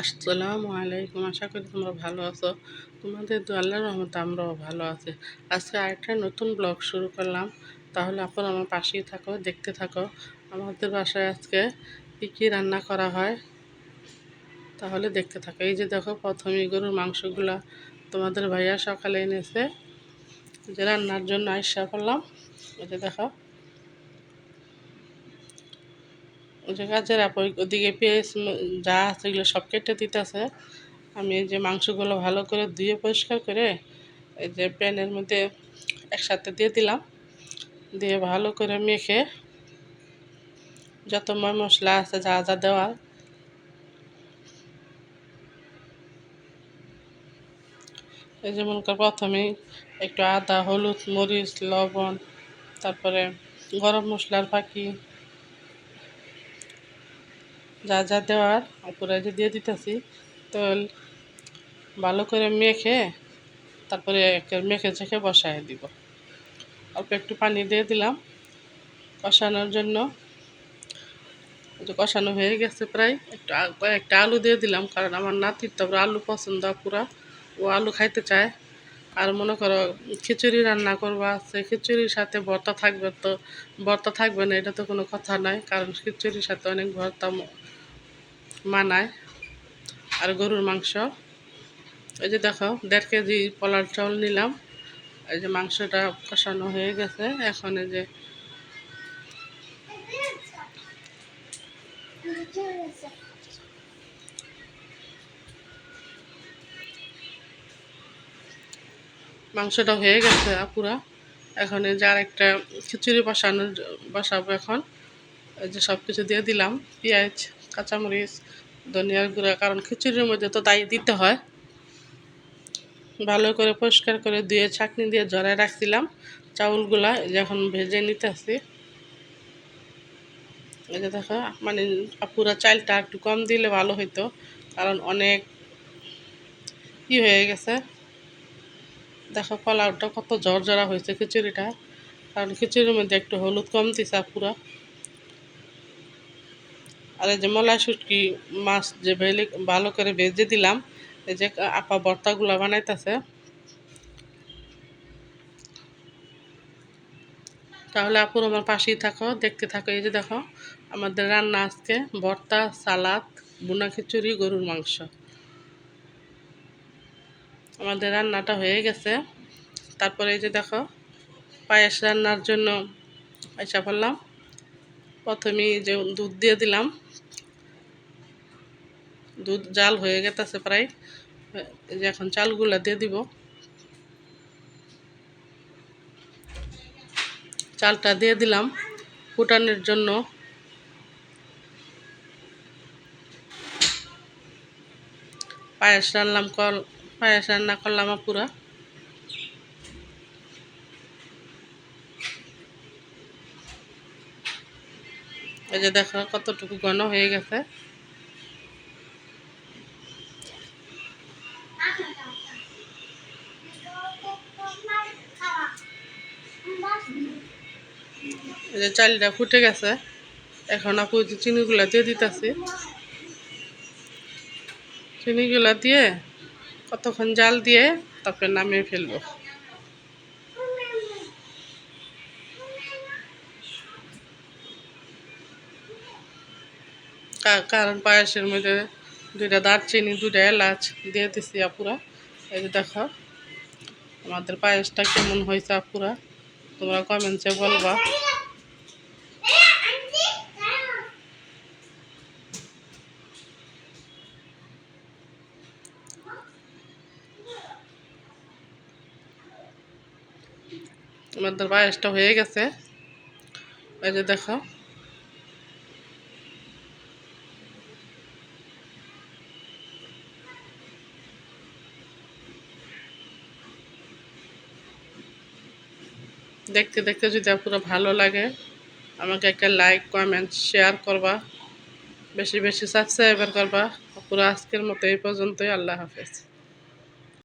আসসালামু আলাইকুম। আশা করি তোমরা ভালো আছো। তোমাদের আল্লাহর রহমতে আমরাও ভালো আছি। আজকে আরেকটা নতুন ব্লগ শুরু করলাম। তাহলে আপনারা আমার পাশেই থাকো, দেখতে থাকো আমাদের বাসায় আজকে কী কী রান্না করা হয়। তাহলে দেখতে থাকো। এই যে দেখো, প্রথমেই গরুর মাংসগুলা তোমাদের ভাইয়া সকালে এনেছে, যে রান্নার জন্য আইসা করলাম। এই যে দেখো, ওই যে কাজের ওদিকে পেঁয়াজ যা আছে এগুলো সব কেটে দিতেছে। আমি এই যে মাংসগুলো ভালো করে ধুয়ে পরিষ্কার করে এই যে প্যানের মধ্যে একসাথে দিয়ে দিলাম, দিয়ে ভালো করে মেখে যত মশলা আছে যা যা দেওয়ার, এই যে মনে কর প্রথমেই একটু আদা, হলুদ, মরিচ, লবণ, তারপরে গরম মশলার ফাঁকি যা যা দেওয়ার উপরে যে দিয়ে দিতেছি। তো ভালো করে মেখে তারপরে মেখে চেখে বসায় দিব। অল্প একটু পানি দিয়ে দিলাম কষানোর জন্য। কষানো হয়ে গেছে প্রায়, কয়েকটা আলু দিয়ে দিলাম, কারণ আমার নাতির তো আলু পছন্দ পুরা, ও আলু খাইতে চায়। আর মনে করো খিচুড়ি রান্না করবা, আছে খিচুড়ির সাথে ভর্তা থাকবে, তো ভর্তা থাকবে না এটা তো কোনো কথা নয়, কারণ খিচুড়ির সাথে অনেক ভর্তা মানায়। আর গরুর মাংস, এই যে দেখো 1.5 কেজি পোলার চাউল নিলাম। এই যে মাংসটা কষানো হয়ে গেছে, এখন এই যে মাংসটা হয়ে গেছে পুরা। এখন এই যে আরেকটা খিচুড়ি বসাবো এখন। এই যে সব কিছু দিয়ে দিলাম, পেঁয়াজ, কাঁচামরিচ, ধনিয়ার গুঁড়া, কারণ খিচুড়ির মধ্যে তো তাই দিতে হয়। ভালো করে পরিষ্কার করে ধুয়ে ছাঁকনি দিয়ে ঝরায় রাখছিলাম চাউলগুলা, এখন ভেজে নিতেছি। এই যে দেখো, মানে পুরা চালটা একটু কম দিলে ভালো হইতো, কারণ অনেক হয়ে গেছে। দেখো পোলাওটা কত ঝরঝরা হয়েছে খিচুড়িটা, কারণ খিচুড়ির মধ্যে একটু হলুদ কম দিছে পুরা। আর এই যে মলাই শুটকি মাছ যে ভালো করে ভেজে দিলাম, এই যে আপা ভর্তাগুলা বানাইতেছে। তাহলে আপুর আমার পাশেই থাকো, দেখতে থাকো। এই যে দেখো, আমাদের রান্না আজকে ভর্তা, সালাদ, বুনা খিচুড়ি, গরুর মাংস। আমাদের রান্নাটা হয়ে গেছে। তারপরে এই যে দেখো, পায়েস রান্নার জন্য আইসা পড়লাম। প্রথমে যে দুধ দিয়ে দিলাম, দুধ জাল হয়ে গেছে প্রায়। এই যে এখন চালগুলা দিয়ে দিব। চালটা দিয়ে দিলাম ফুটানোর জন্য। পায়েস রান্না করলাম পুরা। এই যে দেখো কতটুকু ঘন হয়ে গেছে। এই যে চালটা ফুটে গেছে, এখন আপু চিনিগুলা দিয়ে দিতেছি। চিনিগুলা দিয়ে কতক্ষণ জাল দিয়ে তারপরে নামিয়ে ফেলবো। কারণ পায়েসের মধ্যে 2টা দারচিনি, 2টা এলাচ দিয়ে দিছি আপুরা। এই যে দেখো আমাদের পায়েসটা কেমন হয়েছে আপুরা, তোমরা কমেন্টসে বলবা। আমাদের পায়েসটা হয়ে গেছে। এই যে দেখো, দেখতে দেখতে যদি আপুরা ভালো লাগে, আমাকে একটা লাইক, কমেন্ট, শেয়ার করবা, বেশি বেশি সাবস্ক্রাইবার করবা। আপুরা আজকের মতো এই পর্যন্তই। আল্লাহ হাফেজ।